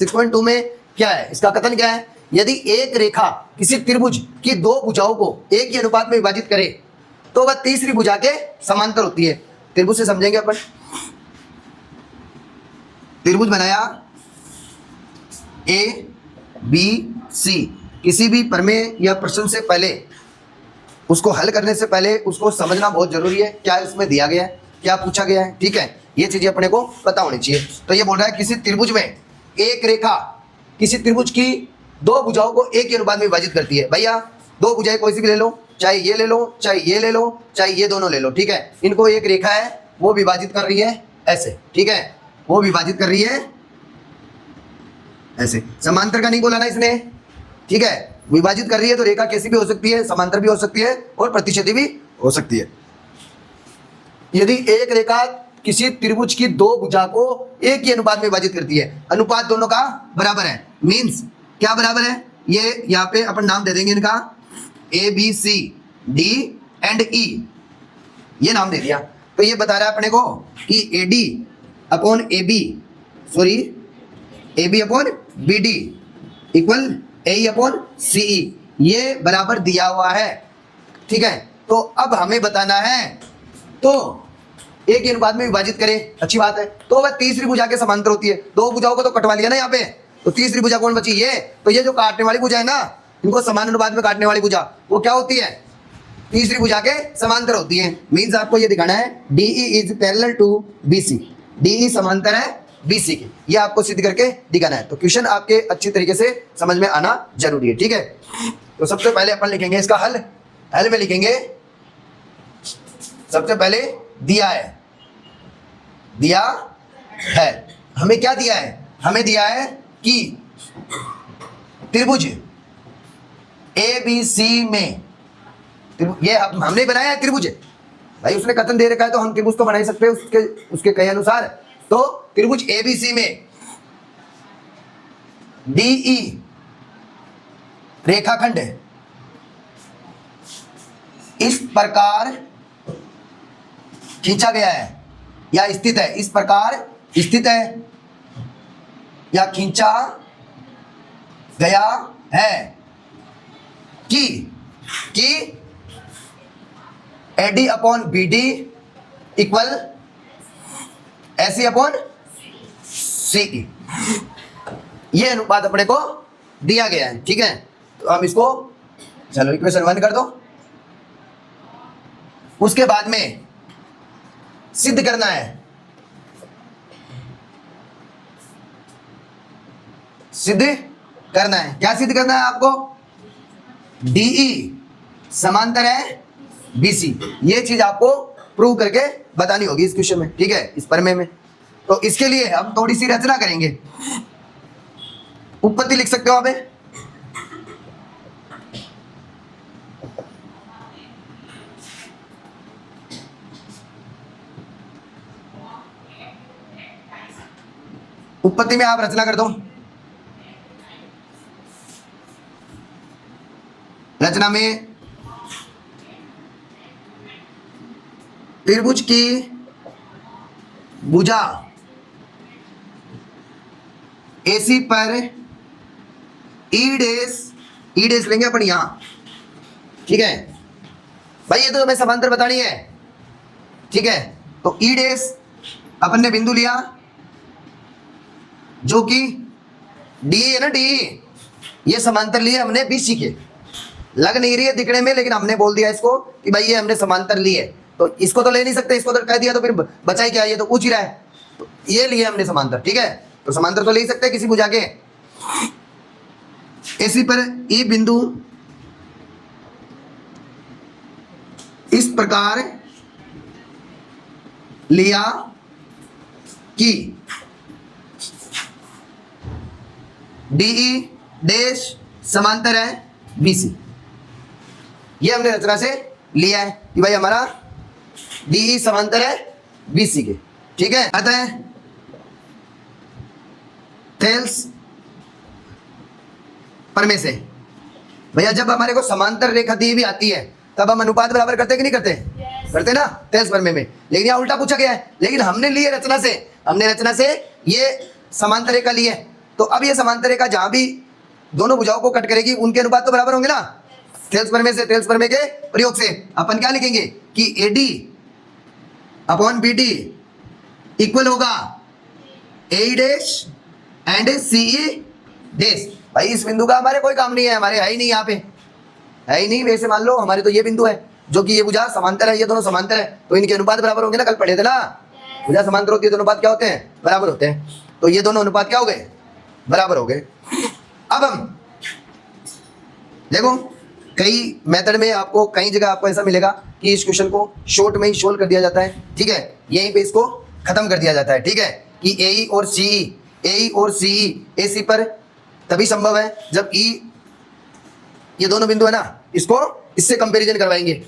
6.2 में क्या है, इसका कथन क्या है, यदि एक रेखा किसी त्रिभुज की दो भुजाओं को एक ही अनुपात में विभाजित करे तो वह तीसरी भुजा के समांतर होती है। त्रिभुज से समझेंगे अपन। त्रिभुज बनाया ए बी सी, किसी भी प्रमेय या प्रश्न से पहले, उसको हल करने से पहले उसको समझना बहुत जरूरी है, क्या इसमें दिया गया है, क्या पूछा गया है, ठीक है, ये चीजें अपने को पता होनी चाहिए। तो ये बोल रहा है किसी त्रिभुज में एक रेखा किसी त्रिभुज की दो भुजाओं को एक ही अनुपात में विभाजित करती है। भैया दो भुजाएं कोई सी भी ले लो, चाहे ये ले लो, चाहे ये ले लो, चाहे ये दोनों ले लो, ठीक है, इनको एक रेखा है वो विभाजित कर रही है ऐसे, ठीक है, वो विभाजित कर रही है ऐसे। समांतर का नहीं बोला ना इसने, ठीक है, विभाजित कर रही है तो रेखा कैसी भी हो सकती है, समांतर भी हो सकती है और प्रतिच्छेदी भी हो सकती है। यदि एक रेखा किसी त्रिभुज की दो भुजा को एक ही अनुपात में विभाजित करती है, अनुपात दोनों का बराबर है, मींस क्या बराबर है, ये यहाँ पे अपन नाम दे देंगे इनका A B C D and E, ये नाम दे दिया। तो ये बता रहा है अपने को कि A D upon A B, sorry A B upon B D equal A upon C E, ये बराबर दिया हुआ है, ठीक है। तो अब हमें बताना है, तो एक ही अनुपात में विभाजित करें, अच्छी बात है, तो वह तीसरी भुजा के समांतर होती है। दो भुजाओं को तो कटवा लिया ना यहाँ पे, तो तीसरी भुजा कौन बची, ये। तो ये जो काटने वाली भुजा है ना, इनको समान अनुपात में काटने वाली भुजा, वो क्या होती है, तीसरी भुजा के समांतर होती है। मींस आपको ये दिखाना है DE is parallel to BC, DE समांतर है BC के, ये आपको सिद्ध करके दिखाना है। तो क्वेश्चन आपके अच्छी तरीके से समझ में आना जरूरी है, ठीक है। तो सबसे पहले अपन लिखेंगे इसका हल, हल में लिखेंगे सबसे पहले दिया है, दिया है, हमें क्या दिया है, हमें दिया है कि त्रिभुज ABC में, ये हमने बनाया है त्रिभुज, भाई उसने कथन दे रखा है तो हम त्रिभुज तो बना ही सकते हैं उसके कहे अनुसार। तो त्रिभुज ABC में DE रेखाखंड इस प्रकार खींचा गया है या स्थित है, इस प्रकार स्थित है या खींचा गया है कि AD upon BD equal AC upon CE, ये अनुपात अपने को दिया गया है, ठीक है। तो हम इसको चलो इक्वेशन 1 कर दो। उसके बाद में सिद्ध करना है, सिद्ध करना है, क्या सिद्ध करना है आपको, DE समांतर है BC, ये चीज आपको प्रूव करके बतानी होगी इस क्वेश्चन में, ठीक है, इस प्रमेय में। तो इसके लिए हम थोड़ी सी रचना करेंगे, उत्पत्ति लिख सकते हो आप, उत्पत्ति में आप रचना कर दो। रचना में त्रिभुज की भुजा AC पर ई डेस लेंगे अपन यहां, ठीक है भाई, ये तो हमें समांतर बतानी है, ठीक है। तो ई डेस अपन ने बिंदु लिया जो कि DE है ना, DE, ये समांतर लिए हमने BC के, लग नहीं रही है दिखने में, लेकिन हमने बोल दिया इसको कि भाई ये हमने समांतर ली है, तो इसको तो ले नहीं सकते, इसको तो कह दिया तो फिर बचा ही क्या, ये तो पूछ ही रहा है, तो ये लिए हमने समांतर, ठीक है। तो समांतर तो ले ही सकते हैं किसी भुजा के। AC पर E बिंदु इस प्रकार लिया कि DE डैश समांतर है BC, ये हमने रचना से लिया है कि भाई हमारा DE समांतर है BC के, ठीक है। अतः थेल्स प्रमेय से भैया जब हमारे को समांतर रेखा दी हुई आती है तब हम अनुपात बराबर करते कि नहीं करते, करते ना थेल्स प्रमेय में, लेकिन यहाँ उल्टा पूछा गया है, लेकिन हमने लिए रचना से, हमने रचना से ये समांतर रेखा ली है, तो अब ये समांतर रेखा जहां भी दोनों भुजाओं को कट करेगी उनके अनुपात तो बराबर होंगे ना। थेल्स प्रमेय के प्रयोग से अपन क्या लिखेंगे कि AD अपॉन BD इक्वल होगा AE dash and CE dash. भाई इस बिंदु का हमारे कोई काम नहीं है, हमारे है ही नहीं, यहाँ पे है ही नहीं। वैसे मान लो हमारे तो ये बिंदु है जो कि ये भुजा समांतर है, ये दोनों समांतर है, तो इनके अनुपात बराबर होंगे ना। कल पढ़े थे ना, भुजा समांतर होती है तो अनुपात क्या होते हैं, बराबर होते हैं। तो ये दोनों अनुपात क्या हो गए, बराबर हो गए। अब हम देखो कई मेथड में आपको कई जगह आपको ऐसा मिलेगा कि इस क्वेश्चन को शॉर्ट में ही सोल्व कर दिया जाता है, ठीक है, यहीं पे इसको खत्म कर दिया जाता है, ठीक है, कि AE और CE AC पर तभी संभव है जब E ये दोनों बिंदु है ना, इसको इससे कंपैरिजन करवाएंगे।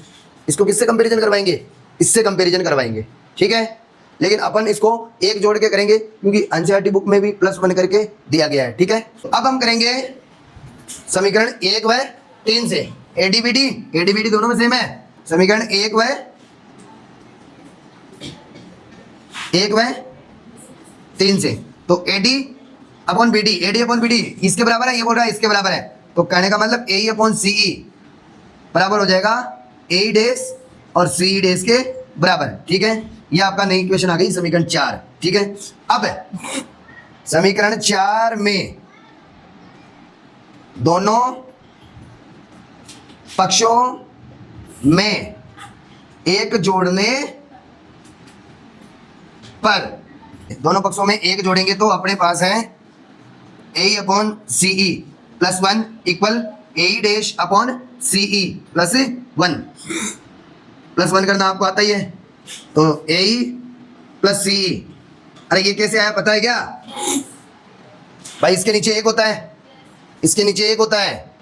इसको किससे कंपैरिजन करवाएंगे, इससे कंपैरिजन करवाएंगे, ठीक है। लेकिन अपन इसको एक जोड़ के करेंगे क्योंकि एनसीईआरटी बुक में भी +1 करके दिया गया है, ठीक है। अब हम करेंगे समीकरण 1 व 3 से ADBD दोनों में सेम है। समीकरण 1 व 3 से तो AD अपॉन BD इसके बराबर है, ये बोल रहा है इसके बराबर है, तो कहने का मतलब AE अपॉन CE बराबर हो जाएगा AE डैश और CE डैश के बराबर, ठीक है। ये आपका नई इक्वेशन आ गई समीकरण 4, ठीक है। अब समीकरण 4 में दोनों पक्षों में एक जोड़ने पर, दोनों पक्षों में एक जोड़ेंगे तो अपने पास है AE upon CE +1 equal AE dash upon CE +1। +1 करना आपको आता ही है, तो AE + CE। अरे ये कैसे आया पता है क्या भाई, इसके नीचे एक होता है, इसके नीचे एक होता है,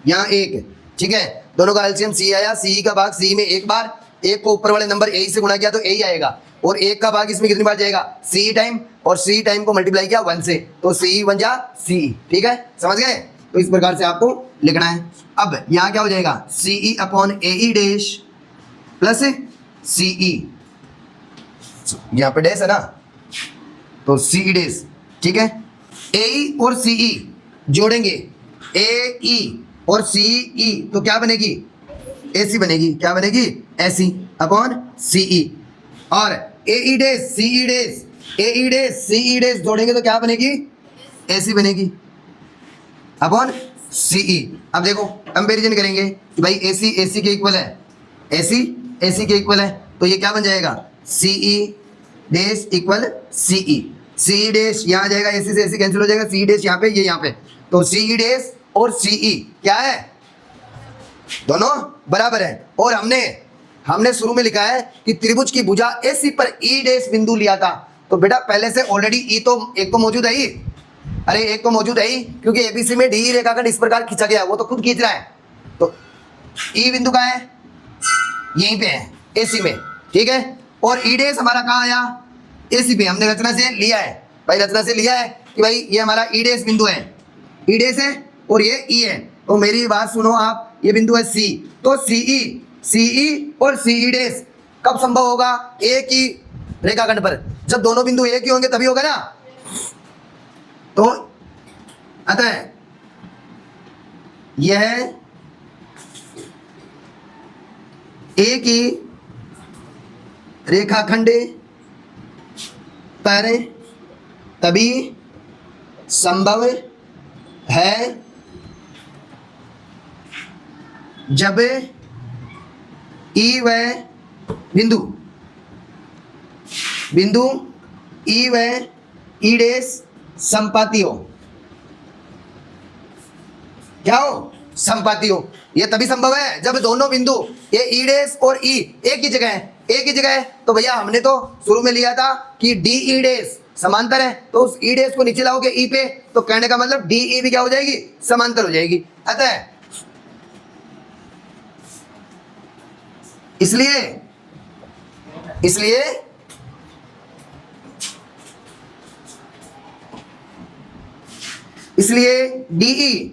यहाँ एक, ठीक है। दोनों का एलसीएम CE आया, CE का भाग CE में एक बार, एक को ऊपर वाले नंबर AE से गुणा किया तो AE आएगा, और एक का भाग इसमें कितनी बार जाएगा CE टाइम, और CE टाइम को मल्टीप्लाई किया 1 से, तो CE बन जा CE, ठीक है, समझ गए। तो इस प्रकार से आपको लिखना है। अब यहाँ क्या हो जाएगा CE upon AE dash plus CE, यहाँ पे डैश है ना, तो CE डैश, ठीक है। AE और CE जोड़ेंगे, AE और CE तो क्या बनेगी AC बनेगी, क्या बनेगी AC अपॉन CE। और AE डैश CE डैश जोड़ेंगे तो क्या बनेगी AC बनेगी अपॉन CE। अब देखो कंपैरिजन करेंगे कि भाई AC के इक्वल है, AC के इक्वल है, तो ये क्या बन जाएगा CE dash equal CE dash यहाँ आ जाएगा, AC से AC कैंसिल हो जाएगा, CE डैश यहाँ पे, ये यहाँ पे, तो CE डैश और CE क्या है, दोनों बराबर है। और हमने शुरू में लिखा है कि त्रिभुज की भुजा AC पर E डैश बिंदु लिया था, तो बेटा पहले से ऑलरेडी E तो एक तो मौजूद है ही, अरे एक तो मौजूद है ही, क्योंकि ABC में DE रेखाखंड इस प्रकार खींचा गया, वो तो खुद खींच रहा है, तो E बिंदु कहाँ है, यहीं पे है AC में, ठीक है। और E डैश हमारा कहाँ आया AC पे, हमने रचना से लिया है भाई, रचना से लिया है कि भाई ये हमारा E डैश बिंदु है, E डैश है और ये E है, तो मेरी बात सुनो आप, ये बिंदु है C, तो CE और CE डैश कब संभव होगा, एक ही रेखाखंड पर, जब दोनों बिंदु एक ही होंगे तभी होगा ना। तो अतः यह एक ही रेखाखंड पर तभी संभव है जब E व बिंदु E व E डैश संपाती हो, क्या हो, संपाती हो। यह तभी संभव है जब दोनों बिंदु ये E डैश और E एक ही जगह है, तो भैया हमने तो शुरू में लिया था कि DE डैश समांतर है, तो उस E डैश को नीचे लाओगे E पे, तो कहने का मतलब DE भी क्या हो जाएगी, समांतर हो जाएगी। अतः इसलिए DE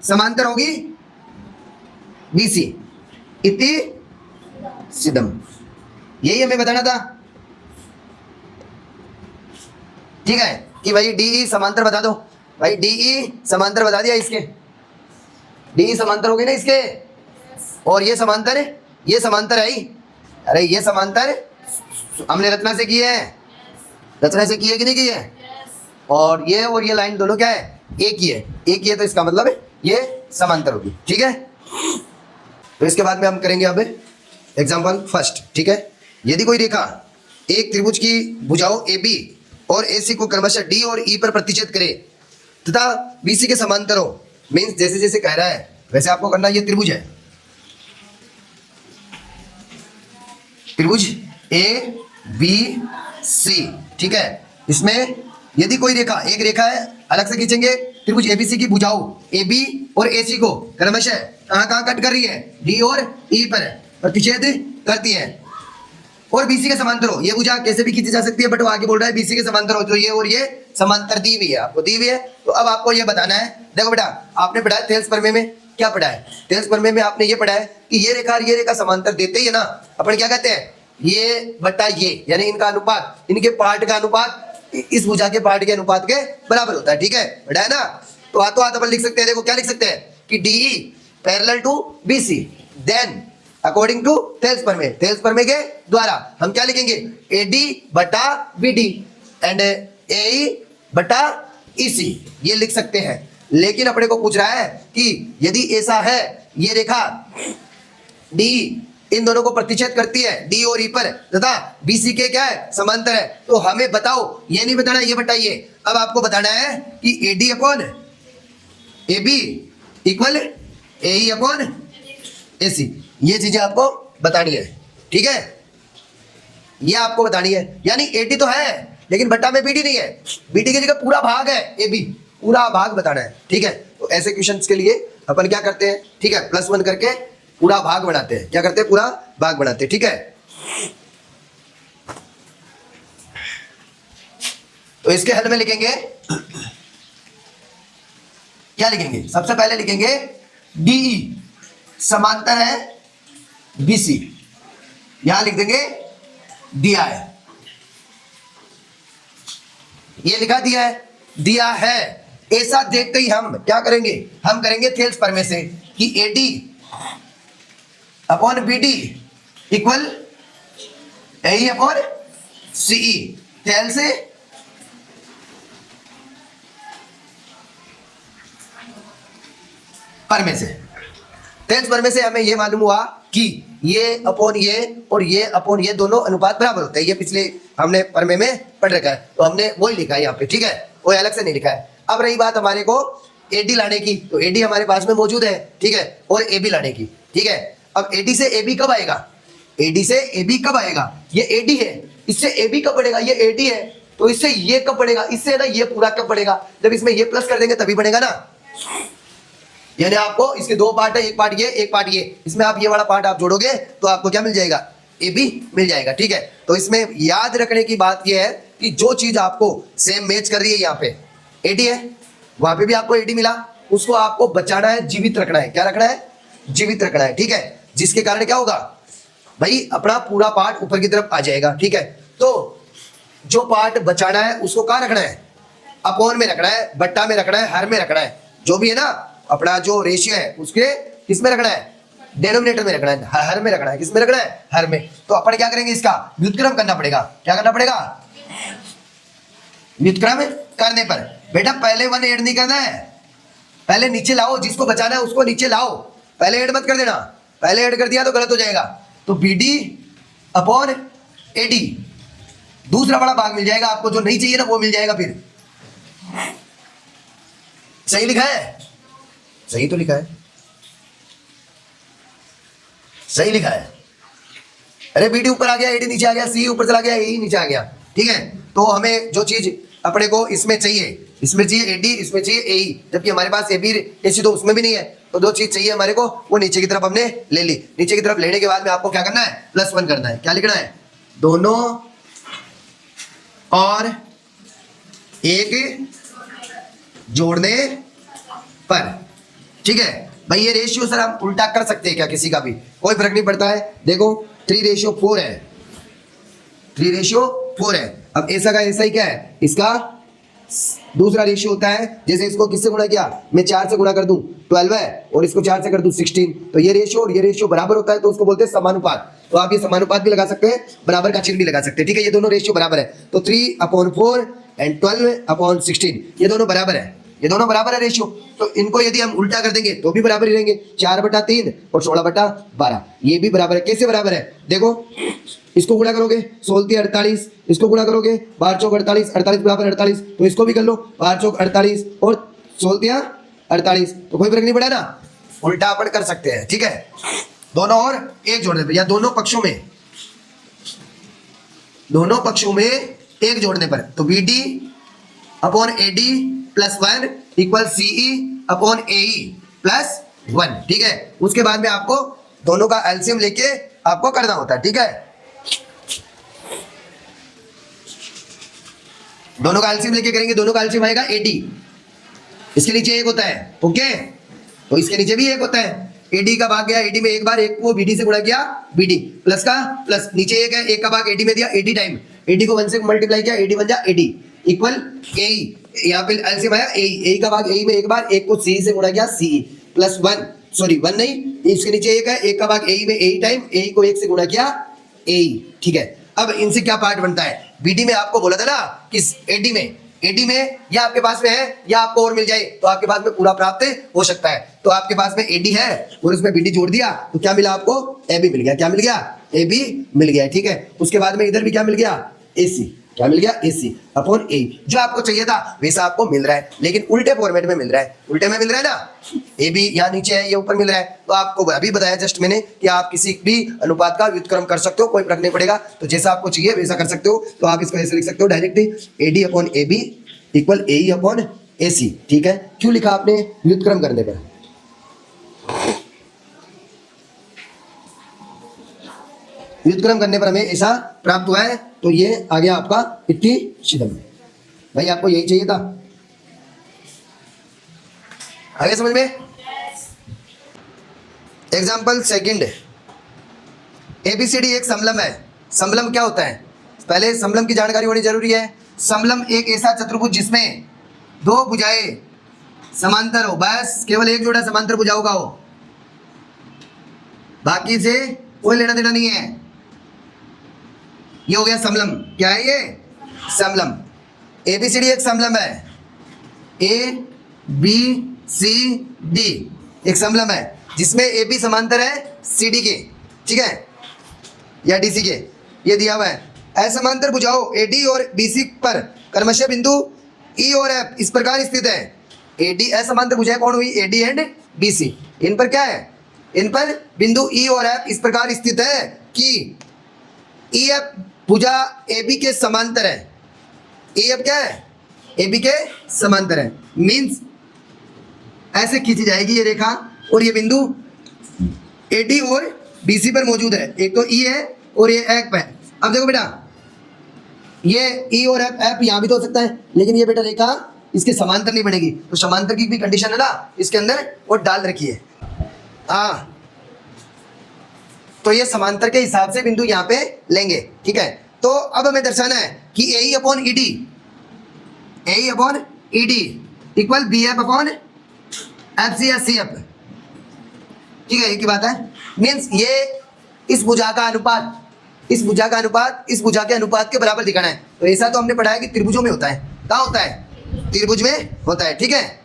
समांतर होगी BC इति सिद्धम, यही हमें बताना था, ठीक है। कि भाई DE समांतर बता दो। भाई DE समांतर बता दिया इसके, DE समांतर हो गए ना इसके, और ये समांतर है ही। अरे ये समांतर हमने रचना से की है, रचना से की है कि नहीं की है? और ये लाइन दोनों क्या है? एक ही है, तो इसका मतलब ये समांतर होगी। ठीक है, तो इसके बाद में हम करेंगे अब एग्जाम्पल फर्स्ट। ठीक है, यदि कोई रेखा एक त्रिभुज की भुजाओं AB और AC को क्रमशः D और E पर प्रतिच्छेद करे तथा BC के समांतर हो, मीन्स जैसे जैसे कह रहा है वैसे आपको करना। ये त्रिभुज है, त्रिभुज ABC। ठीक है, इसमें यदि कोई रेखा, एक रेखा है, अलग से खींचेंगे, त्रिभुज ABC की भुजाओं AB और AC को क्रमशः कहाँ कट कर रही है? D और E पर प्रतिच्छेद करती है और BC के समांतर हो। ये भुजा कैसे भी खींची जा सकती है, बट वो आगे बोल रहा है BC के समांतर हो, तो ये और ये समांतर दी हुई है, आपको दी हुई है। तो अब आपको ये बताना है, देखो बेटा आपने पढ़ा है थेल्स प्रमेय में, क्या पढ़ा है? थेल्स प्रमेय में आपने ये पढ़ा है कि ये रेखा समांतर देते ही है ना, अपन क्या कहते हैं? ये बटा ये, यानी इनका अनुपात, इनके पार्ट का अनुपात इस भुजा के पार्ट के अनुपात के बराबर होता है। ठीक है, पढ़ा है ना? तो हाथों हाथ अपन लिख सकते हैं, देखो क्या लिख सकते हैं कि DE parallel to BC, then according to Thales प्रमेय, थेल्स प्रमेय के द्वारा हम क्या लिखेंगे? AD बटा BD एंड AE बटा EC, ये लिख सकते हैं। लेकिन अपने को पूछ रहा है कि यदि ऐसा है, ये रेखा DE इन दोनों को प्रतिच्छेद करती है D और E पर तथा BC के क्या है? समांतर है, तो हमें बताओ, ये नहीं बताना, ये बताइए। अब आपको बताना है कि AD upon AB equal AE upon AC, ये चीजें आपको बतानी है। ठीक है, ये आपको बतानी है, यानी AD तो है लेकिन बट्टा में BD नहीं है, BD की जगह पूरा भाग है AB, पूरा भाग बताना है। ठीक है, तो ऐसे क्वेश्चंस के लिए अपन क्या करते हैं? ठीक है, +1 करके पूरा भाग बनाते हैं। क्या करते हैं? पूरा भाग बनाते हैं। ठीक है, तो इसके हल में लिखेंगे, क्या लिखेंगे? सबसे पहले लिखेंगे DE समांतर है BC, यहां लिख देंगे दिया है, ये लिखा दिया है। ऐसा देखते ही हम क्या करेंगे? हम करेंगे थेल्स प्रमेय से कि AD upon BD equal AE upon CE, Thales से प्रमेय से, थेल्स प्रमेय से हमें यह मालूम हुआ कि ये अपॉन ये और ये अपॉन ये दोनों अनुपात बराबर होते हैं। ये पिछले हमने प्रमेय में पढ़ रखा है, तो हमने वही लिखा है यहाँ पे। ठीक है, कोई अलग से नहीं लिखा है। अब रही बात हमारे को AD लाने की, तो AD हमारे पास में मौजूद है। ठीक है, और AB लाने की। ठीक है, अब AD से AB कब आएगा? AD से AB कब आएगा? ये AD है, इससे AB कब बढ़ेगा? ये AD है, तो इससे ये कब बढ़ेगा? इससे ना ये पूरा कब बढ़ेगा? जब इसमें ये प्लस कर देंगे तभी बढ़ेगा ना। यानी आपको इसके दो पार्ट है, एक पार्ट ये, एक पार्ट ये, इसमें आप ये वाला पार्ट आप जोड़ोगे तो आपको क्या मिल जाएगा? AB मिल जाएगा। ठीक है, तो इसमें याद रखने की बात यह है कि जो चीज आपको सेम मैच कर रही है, यहाँ पे AD है, वहां पे भी आपको AD मिला, उसको आपको बचाना है, जीवित रखना है। क्या रखना है? जीवित रखना है। ठीक है, जिसके कारण क्या होगा भाई? अपना पूरा पार्ट ऊपर की तरफ आ जाएगा। ठीक है, तो जो पार्ट बचाना है उसको कहाँ रखना है? अपॉन में रखना है, बट्टा में रखना है, हर में रखना है, जो भी है ना अपना जो रेशियो है उसके किस में रखना है? डेनोमिनेटर में रखना है, हर में रखना है। किस में रखना है? हर में। तो अपन क्या करेंगे? इसका व्युत्क्रम करना पड़ेगा। क्या करना पड़ेगा? व्युत्क्रम करने पर बेटा पहले 1 ऐड नहीं करना है, पहले नीचे लाओ, जिसको बचाना है उसको नीचे लाओ, पहले ऐड मत कर देना। पहले ऐड कर दिया तो गलत हो जाएगा। तो BD अपॉन AD, दूसरा बड़ा भाग मिल जाएगा आपको, जो नहीं चाहिए ना वो मिल जाएगा। फिर सही लिखा है? सही तो लिखा है, सही लिखा है। अरे BD ऊपर आ गया, AD नीचे आ गया, C ऊपर चला गया, AE नीचे आ गया। ठीक है, तो हमें जो चीज अपने को इसमें चाहिए, इसमें चाहिए AD, इसमें चाहिए AE, जबकि हमारे पास AB AC तो उसमें भी नहीं है। तो जो चीज चाहिए हमारे को वो नीचे की तरफ हमने ले ली। नीचे की तरफ लेने के बाद में आपको क्या करना है? +1 करना है। क्या लिखना है? दोनों और एक जोड़ने पर। ठीक है भाई, ये रेशियो सर हम उल्टा कर सकते हैं क्या? किसी का भी कोई फर्क नहीं पड़ता है। देखो 3:4 है, 3:4 है। अब ऐसा का ऐसा ही क्या है? इसका दूसरा रेशियो होता है, जैसे इसको किससे गुणा किया, मैं 4 से गुणा कर दूं 12 है, और इसको 4 से कर दूं 16, तो ये रेशियो और ये रेशियो बराबर होता है, तो उसको बोलते हैं समानुपात। तो आप ये समानुपात भी लगा सकते हैं, बराबर का चिन्ह भी लगा सकते हैं, ठीक है। ये दोनों रेशियो बराबर है, तो 3/4 एंड 12/16 ये दोनों बराबर है, ये दोनों बराबर है रेशियो। तो इनको यदि हम उल्टा कर देंगे तो भी बराबर ही रहेंगे, 4/3 और 16/12, ये भी बराबर है। कैसे बराबर है, देखो इसको गुणा करोगे 16 48, इसको गुणा करोगे 12 चौक 48, 48 बराबर 48, तो इसको भी कर लो 12 चौक 48 और 16 48, तो कोई फर्क नहीं पड़ा ना, उल्टा अपन कर सकते हैं, ठीक है। दोनों और एक जोड़ने पर या दोनों पक्षों में एक जोड़ने पर, तो BD upon AD plus 1 equal CE upon AE plus 1, ठीक है। उसके बाद में आपको दोनों का एलसीएम लेके आपको करना होता है, ठीक है। दोनों का एलसीएम लेके करेंगे, दोनों का एलसीएम आएगा 80, इसके नीचे एक होता है, ओके, तो इसके नीचे भी एक होता है। AD का भाग गया AD में एक बार, एक को BD से गुणा किया BD प्लस का प्लस, नीचे एक है, एक का भाग AD में दिया 80 टाइम, AD को 1 से मल्टीप्लाई किया, AD बन जा AD इक्वल AE, यहाँ पे एलसीएम आया AE का भाग AE में एक बार, एक को CE से गुणा किया CE प्लस 1, सॉरी 1 नहीं, इसके नीचे एक है, एक का भाग AE में AE टाइम, AE को 1 से गुणा किया AE, ठीक है। अब इनसे क्या पार्ट बनता है, BD में आपको बोला था ना कि AD में या आपके पास में है या आपको और मिल जाए तो आपके पास में पूरा प्राप्त हो सकता है, तो आपके पास में AD है और उसमें BD जोड़ दिया तो क्या मिला आपको, AB मिल गया, क्या मिल गया, AB मिल गया, ठीक है। उसके बाद में इधर भी क्या मिल गया, AC, क्या मिल गया, AC अपॉन AE, जो आपको चाहिए था वैसा आपको मिल रहा है, लेकिन उल्टे फॉर्मेट में मिल रहा है, उल्टे में मिल रहा है ना, AB यहाँ नीचे है, ये ऊपर मिल रहा है, तो आपको अभी बताया जस्ट मैंने कि आप किसी भी अनुपात का व्युत्क्रम कर सकते हो, कोई फर्क नहीं पड़ेगा, तो जैसा आपको चाहिए वैसा कर सकते हो। तो आप इसको ऐसे लिख सकते हो directly, AD upon AB equal AE upon AC, ठीक है। क्यों लिखा आपने, व्युत्क्रम करने पर, व्युत्क्रम करने पर हमें ऐसा प्राप्त हुआ है, तो ये आ गया आपका इतनी शीतल। भाई आपको यही चाहिए था, आगे समझ में। एग्जाम्पल सेकंड, ABCD एक समलम है। समलम क्या होता है, पहले समलम की जानकारी होनी जरूरी है। समलम एक ऐसा चतुर्भुज जिसमें दो भुजाएं समांतर हो, बस केवल एक जोड़ा समांतर भुजाओं का हो, बाकी से कोई लेना देना नहीं है, ये हो गया समलम। क्या है ये, समलम। ABCD एक समलम है, ABCD एक समलम है जिसमें AB समांतर है CD के, ठीक है, या DC के, ये दिया हुआ है। असमांतर भुजाओं AD और BC पर क्रमशः बिंदु E और F इस प्रकार स्थित है। AD असमांतर भुजाएं कौन हुई, AD एंड BC, इन पर क्या है, इन पर बिंदु E और F इस प्रकार स्थित है कि EF भुजा AB के समांतर है। EF क्या है, AB के समांतर है, मींस ऐसे खींची जाएगी ये रेखा और ये बिंदु AD और BC पर मौजूद है, एक तो E है और ये F है। अब देखो बेटा, ये E और F यहाँ भी तो हो सकता है, लेकिन ये बेटा रेखा इसके समांतर नहीं बनेगी, तो समांतर की भी कंडीशन है ना इसके अंदर वो डाल रखी है। तो ये समांतर के हिसाब से बिंदु यहाँ पे लेंगे, ठीक है। तो अब हमें दर्शाना है कि AE upon ED, AE upon ED equal BF upon FC या CF, ठीक है, एक ही बात है। मीन्स ये इस भुजा का अनुपात, इस भुजा का अनुपात इस भुजा के अनुपात के बराबर दिखाना है। तो ऐसा तो हमने पढ़ा है कि त्रिभुजों में होता है, कहाँ होता है, त्रिभुज में होता है, ठीक है।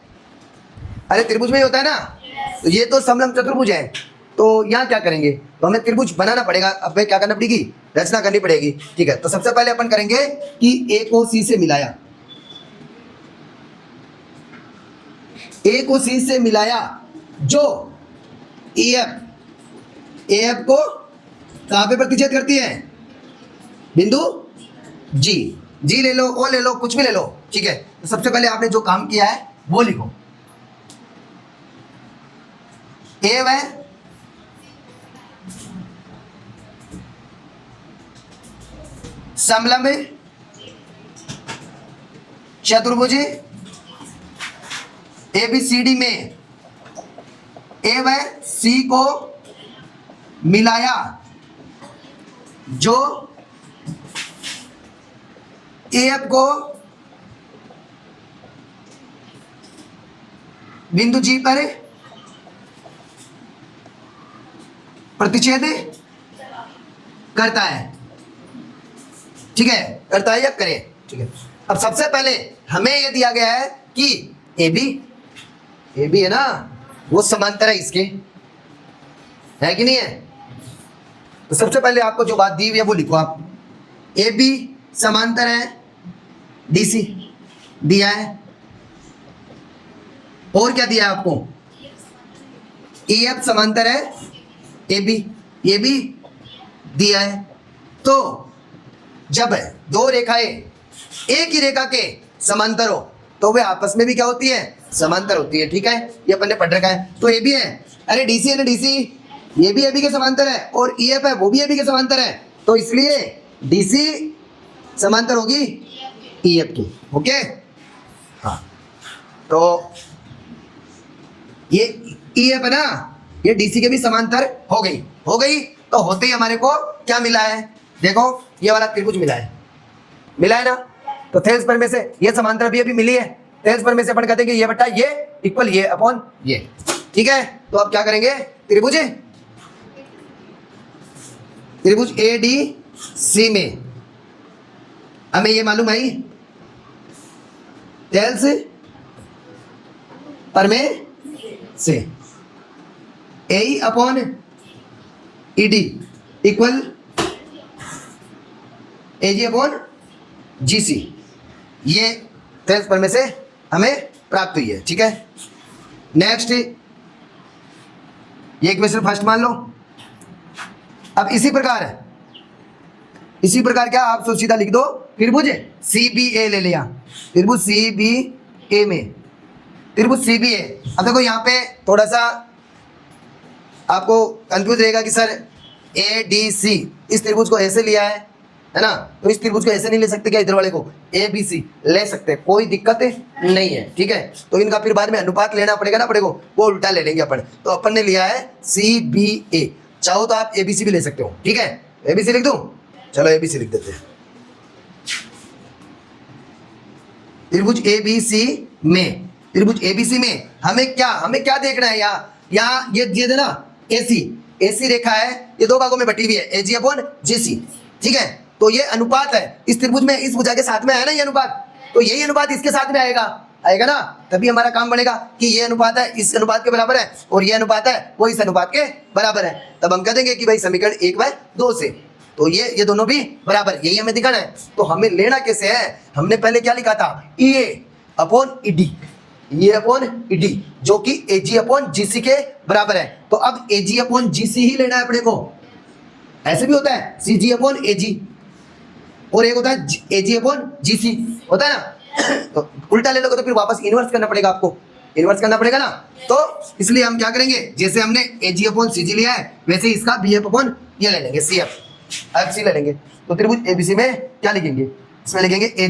अरे त्रिभुज में ही होता है ना, तो ये तो समलम चतुर्भुज है, तो यहाँ क्या करेंगे, तो हमें त्रिभुज बनाना पड़ेगा। अब क्या करना पड़ेगी, रचना करनी पड़ेगी, ठीक है। तो सबसे पहले अपन करेंगे कि A को C से मिलाया, A को C से मिलाया, जो AF को कहाँ पे प्रतिच्छेद करती है, बिंदु G ले लो, O ले लो, कुछ भी ले लो, ठीक है। तो सबसे पहले आपने जो काम किया है वो लिखो, A है समलंब चतुर्भुज ABCD में A व C को मिलाया, जो AF को बिंदु जी पर प्रतिच्छेद करता है, ठीक है, करता है या करे, ठीक है। अब सबसे पहले हमें यह दिया गया है कि ए बी है ना, वो समांतर है इसके, है कि नहीं है। तो सबसे पहले आपको जो बात दी हुई है वो लिखो आप, ए बी समांतर है डी सी दिया है, और क्या दिया है आपको, ई एफ समांतर है ए बी, ये भी दिया है। तो जब दो रेखाएं एक ही रेखा के समांतर हो तो वे आपस में भी क्या होती है, समांतर होती है, ठीक है, ये अपन ने पढ़ रखा है। तो ए बी है, अरे डीसी है ना, डीसी ये भी ए बी के समांतर है, और ई एफ है वो भी ए बी के समांतर है, तो इसलिए डीसी समांतर होगी ई एफ की, ओके। हाँ, तो ये ई एफ है ना, ये डीसी के भी समांतर हो गई। तो होते ही हमारे को क्या मिला है, देखो ये वाला त्रिभुज मिला है ना। तो थेल्स पर में से ये समांतर भी अभी मिली है, थेल्स पर में से अपन कहते हैं कि ये बटा ये इक्वल ये अपॉन ये, ठीक है। तो अब क्या करेंगे, त्रिभुज ए डी सी में हमें ये मालूम है थेल्स पर में से ए अपॉन ई डी इक्वल ए जी अपॉन जी सी, ये थेल्स पर में से हमें प्राप्त हुई है, ठीक है। नेक्स्ट ये इक्वेशन फर्स्ट मान लो। अब इसी प्रकार क्या आप तो सीधा लिख दो, त्रिभुज सी बी ए ले लिया, त्रिभुज सी बी ए में त्रिभुज सी बी ए। अब देखो यहाँ पे थोड़ा सा आपको कंफ्यूज रहेगा कि सर ए डी सी इस त्रिभुज को ऐसे लिया है ना, तो इस त्रिभुज को ऐसे नहीं ले सकते क्या, इधर वाले को ए बी सी ले सकते हैं, कोई दिक्कत नहीं है, ठीक है। तो इनका फिर बाद में अनुपात लेना पड़ेगा ना, वो उल्टा ले लेंगे अपन। तो अपन ने लिया है सी बी ए, चाहो तो आप ए बी सी भी ले सकते हो, ठीक है। ए बी सी लिख दूं, चलो ए बी सी लिख देते हैं। त्रिभुज ए बी सी में, त्रिभुज ए बी सी में हमें क्या देखना है, यहाँ ये देना एसी रेखा है, ये दो भागों में बटी हुई है, ए जी अपॉन जी सी, ठीक है। तो ये अनुपात है इस त्रिभुज में, इस भुजा के साथ में है ना ये अनुपात, तो यही अनुपात इसके साथ में आएगा ना, तभी हमारा काम बनेगा कि ये अनुपात है इस अनुपात के बराबर है, और ये अनुपात है वो इस अनुपात के बराबर है। तब हम कह देंगे कि भाई समीकरण 1/2 से तो ये दोनों भी बराबर, यही हमें दिखाना है। तो हमें लेना कैसे है, हमने पहले क्या लिखा था, ई ए अपॉन ई डी, ये अपॉन ई डी जो कि ए जी अपॉन जी सी के बराबर है। तो अब ए जी अपॉन जी सी ही लेना है अपने को, ऐसे भी होता है सी जी अपॉन ए जी, और एक होता है ए जी अपॉन जी सी, होता है ना। तो उल्टा ले लोगे तो फिर वापस इनवर्स करना पड़ेगा, आपको इनवर्स करना पड़ेगा ना। तो इसलिए हम क्या करेंगे, जैसे हमने ए जी अपॉन सी जी लिया है वैसे इसका बी एफ अपॉन ये ले लेंगे, सी एफ सी ले लेंगे। तो त्रिभुज एबीसी में क्या लिखेंगे, इसमें लिखेंगे ए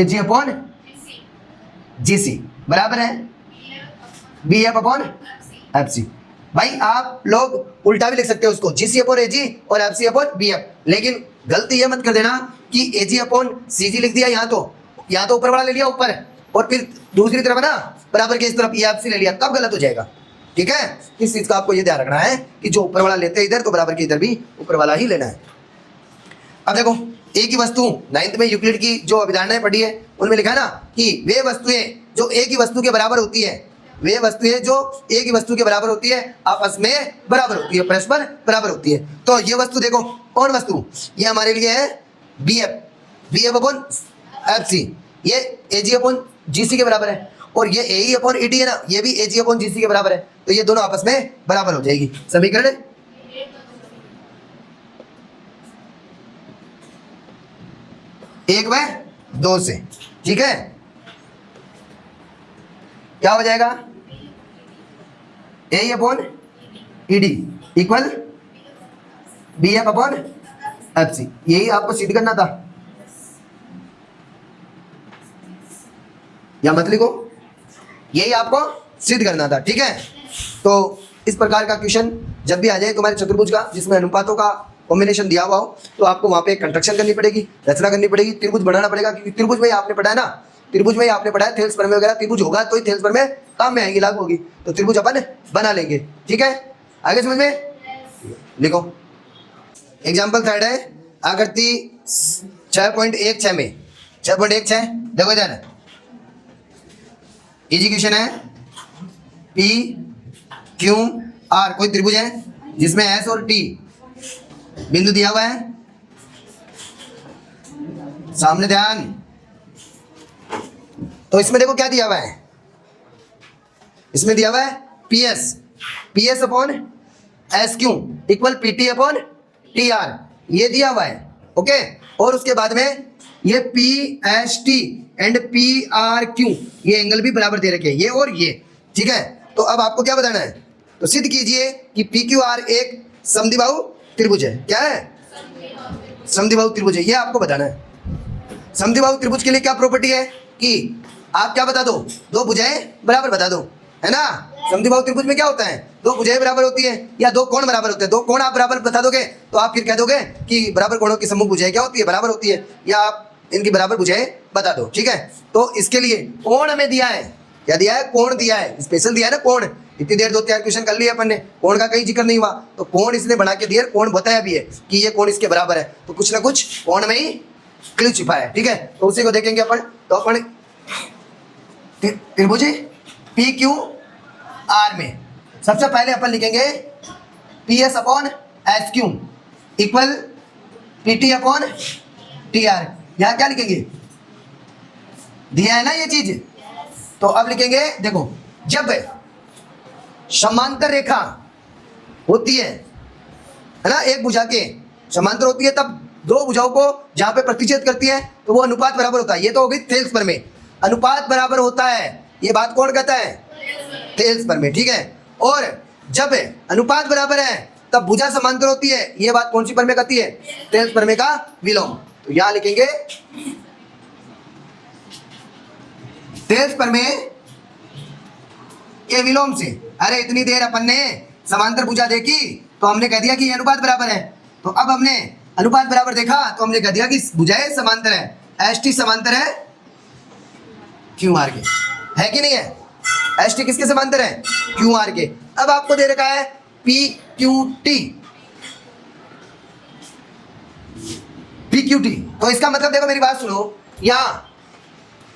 जी अपॉन जी सी बराबर है B F upon F C. भाई आप लोग उल्टा भी लिख सकते हो उसको, जी सी अपॉन ए जी और F C upon B F, लेकिन गलती ये मत कर देना कि ए जी अपॉन सी जी लिख दिया यहाँ तो ऊपर वाला ले लिया ऊपर, और फिर दूसरी तरफ ना बराबर के इस तरफ एफ सी ले लिया, तब गलत हो जाएगा, ठीक है। इस चीज का आपको ये ध्यान रखना है कि जो ऊपर वाला लेते हैं इधर, तो बराबर के इधर भी ऊपर वाला ही लेना है। अब देखो एक ही वस्तु 9th में यूक्लिड की जो अभिधारणाएं पढ़ी है उनमें लिखा है ना कि वे वस्तुएं जो एक ही वस्तु के बराबर होती है, वे वस्तुएं जो एक ही वस्तु के बराबर होती है आपस में बराबर होती है, परस्पर बराबर होती है। तो ये वस्तु देखो, कौन वस्तु, ये हमारे लिए है B F upon F C, ये ए जी अपॉन जी सी के बराबर है, और ये ए अपॉन ई डी है ना, ये भी ए जी अपॉन जी सी के बराबर है। तो ये दोनों आपस में बराबर हो जाएगी, समीकरण 1/2 से, ठीक है। क्या हो जाएगा, A upon E D equal B F upon F C, यही आपको सिद्ध करना था, या मत लिखो, यही आपको सिद्ध करना था, ठीक है। तो इस प्रकार का क्वेश्चन जब भी आ जाए तुम्हारे चतुर्भुज का जिसमें अनुपातों का कॉम्बिनेशन दिया हुआ हो, तो आपको वहां पे कंस्ट्रक्शन करनी पड़ेगी, रचना करनी पड़ेगी, त्रिभुज बनाना पड़ेगा, क्योंकि त्रिभुज में ही आपने पढ़ा है ना, त्रिभुज में ही आपने पढ़ा है थेल्स प्रमेय वगैरह, त्रिभुज होगा तो ही थेल्स प्रमेय काम में आएगी, लागू होगी, तो त्रिभुज अपन बना लेंगे। ठीक है, आगे समझ में? लिखो एग्जाम्पल थर्ड है आकृति 6.16 में 6.16 देखो इधर इजी क्वेश्चन है। पी क्यू आर कोई त्रिभुज है जिसमें एस और टी बिंदु दिया हुआ है, सामने ध्यान। तो इसमें देखो क्या दिया हुआ है, इसमें दिया हुआ है P S upon S Q equal P T upon T R, ये दिया हुआ है। ओके, और उसके बाद में ये P S T and P R Q, ये एंगल भी बराबर दे रखे हैं, ये और ये। ठीक है, तो अब आपको क्या बताना है, तो सिद्ध कीजिए कि पी क्यू आर एक समद्विबाहु त्रिभुज है। क्या है? समद्विबाहु त्रिभुज है, ये आपको बताना है। समद्विबाहु त्रिभुज के लिए क्या प्रॉपर्टी है कि आप क्या बता दो, दो भुजाएं बराबर बता दो, है ना। समद्विबाहु त्रिभुज में क्या होता है, दो भुजाएं बराबर होती है या दो कोण बराबर होते हैं। दो कोण आप बराबर बता दोगे तो आप फिर कह दोगे कि बराबर कोणों की सम्मुख भुजाएं क्या होती है, बराबर होती है, या आप इनकी बराबर भुजाएं बता दो। ठीक है, तो इसके लिए कोण हमें दिया है, क्या दिया है, कोण दिया है, स्पेशल दिया है ना कोण। इतनी देर 2-4 क्वेश्चन कर लिए अपन ने, कोण का कहीं जिक्र नहीं हुआ, तो कोण इसने बना के दिया, कोण बताया भी है कि ये कोण इसके बराबर है, तो कुछ ना कुछ कोण में ही क्लू छिपा है। ठीक है, तो उसी को देखेंगे अपन। तो अपन त्रिभुज पी क्यू आर में सबसे पहले अपन लिखेंगे P S upon S Q equal P T upon T R. यहाँ क्या लिखेंगे, दिया है ना ये चीज, तो अब लिखेंगे देखो, जब समांतर रेखा होती है ना, एक भुजा के समांतर होती है, तब दो भुजाओं को जहां पे प्रतिच्छेद करती है तो वो अनुपात बराबर होता है। ये तो हो गई थेल्स पर में, अनुपात बराबर होता है, ये बात कौन कहता है, थेल्स पर में। ठीक है, और जब अनुपात बराबर है तब भुजा समांतर होती है, ये बात कौन सी पर में कहती है, थेल्स पर में का विलोम। तो यहां लिखेंगे थेल्स पर में के विलोम से। अरे इतनी देर अपन ने समांतर भुजा देखी तो हमने कह दिया कि ये अनुपात बराबर है, तो अब हमने अनुपात बराबर देखा तो हमने कह दिया कि भुजाएं समांतर है, एस टी समांतर है क्यू आर के, है कि नहीं है, एस टी किसके समांतर है, क्यू आर के। अब आपको दे रखा है P Q T, P Q T, तो इसका मतलब देखो मेरी बात सुनो, यहां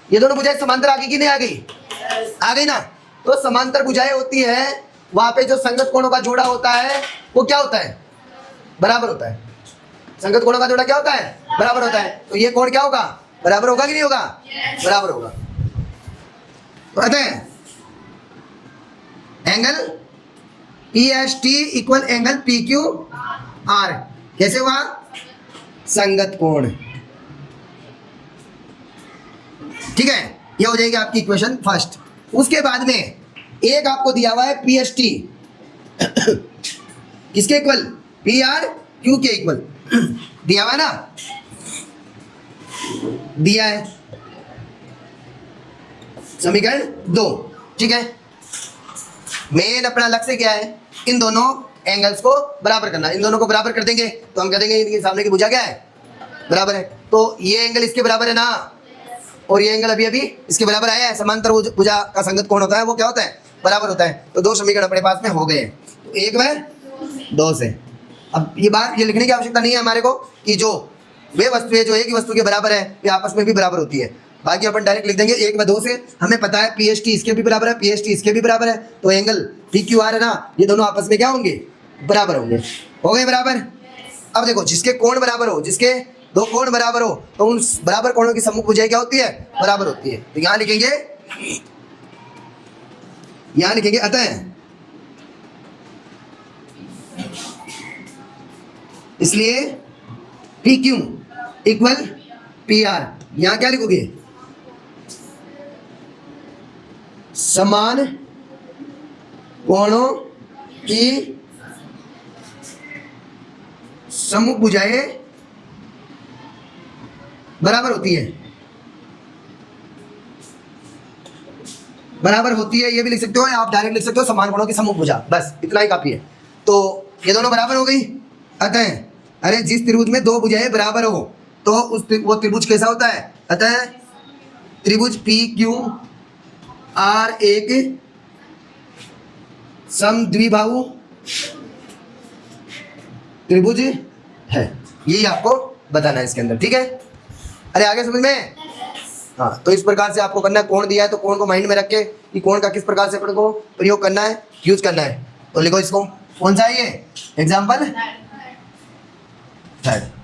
ये दोनों भुजाएं समांतर आ गई कि नहीं आ गई, आ गई ना। तो समांतर भुजाएं होती है, वहां पे जो संगत कोणों का जोड़ा होता है वो क्या होता है, बराबर होता है। संगत कोणों का जोड़ा क्या होता है, बराबर होता है। तो ये कोण क्या होगा, बराबर होगा कि नहीं होगा, बराबर होगा। तो कहते हैं angle P S T equal angle P Q R, कैसे हुआ, संगत कोण। ठीक है, ये हो जाएगी आपकी इक्वेशन फर्स्ट। उसके बाद में एक आपको दिया हुआ है पी एस टी किसके इक्वल, पी आर क्यू के इक्वल दिया हुआ है ना, दिया है समीकरण 2। ठीक है, मेन अपना लक्ष्य क्या है, इन दोनों एंगल्स को बराबर करना। इन दोनों को बराबर कर देंगे तो हम कह देंगे इनके सामने की भुजा क्या है, बराबर है। तो ये एंगल इसके बराबर है ना, और ये एंगल अभी अभी इसके बराबर आया है। समांतर भुजा का संगत कोण होता है वो क्या होता है, बराबर होता है। तो दो समीकरण अपने पास में हो गए, तो एक में दो से। अब ये बात ये लिखने की आवश्यकता नहीं है हमारे को कि जो वे वस्तुएं जो एक ही वस्तु के बराबर है वे आपस में भी बराबर होती है, बाकी अपन डायरेक्ट लिख देंगे एक में दो से। हमें पता है पी एस टी इसके भी बराबर है, पी एस टी इसके भी बराबर है, तो एंगल पी क्यू आर है ना, ये दोनों आपस में क्या होंगे, बराबर होंगे। हो गए बराबर। अब देखो जिसके कोण बराबर हो, जिसके दो कोण बराबर हो, तो उन बराबर कोणों की सम्मुख भुजाएं क्या होती है, बराबर होती है। तो यहां लिखेंगे, यहां लिखेंगे अतः इसलिए P Q equal P R, यहां क्या लिखोगे, समान कोणों की सम्मुख भुजाएं बराबर होती है, बराबर होती है। ये भी लिख सकते हो या आप डायरेक्ट लिख सकते हो समान कोणों की सम्मुख भुजा, बस इतना ही काफी है। तो ये दोनों बराबर हो गई। अतः अरे जिस त्रिभुज में दो भुजाएं बराबर हो तो वो त्रिभुज कैसा होता है, अतः त्रिभुज पी क्यू आर एक समद्विबाहु त्रिभुज है, यही आपको बताना है इसके अंदर, ठीक है। अरे आगे समझ में? हाँ, तो इस प्रकार से आपको करना है। कोण दिया है तो कोण को माइंड में रख के कि कोण का किस प्रकार से अपन को प्रयोग करना है, यूज करना है। तो लिखो इसको, कौन सा है ये एग्जाम्पल? थर्ड।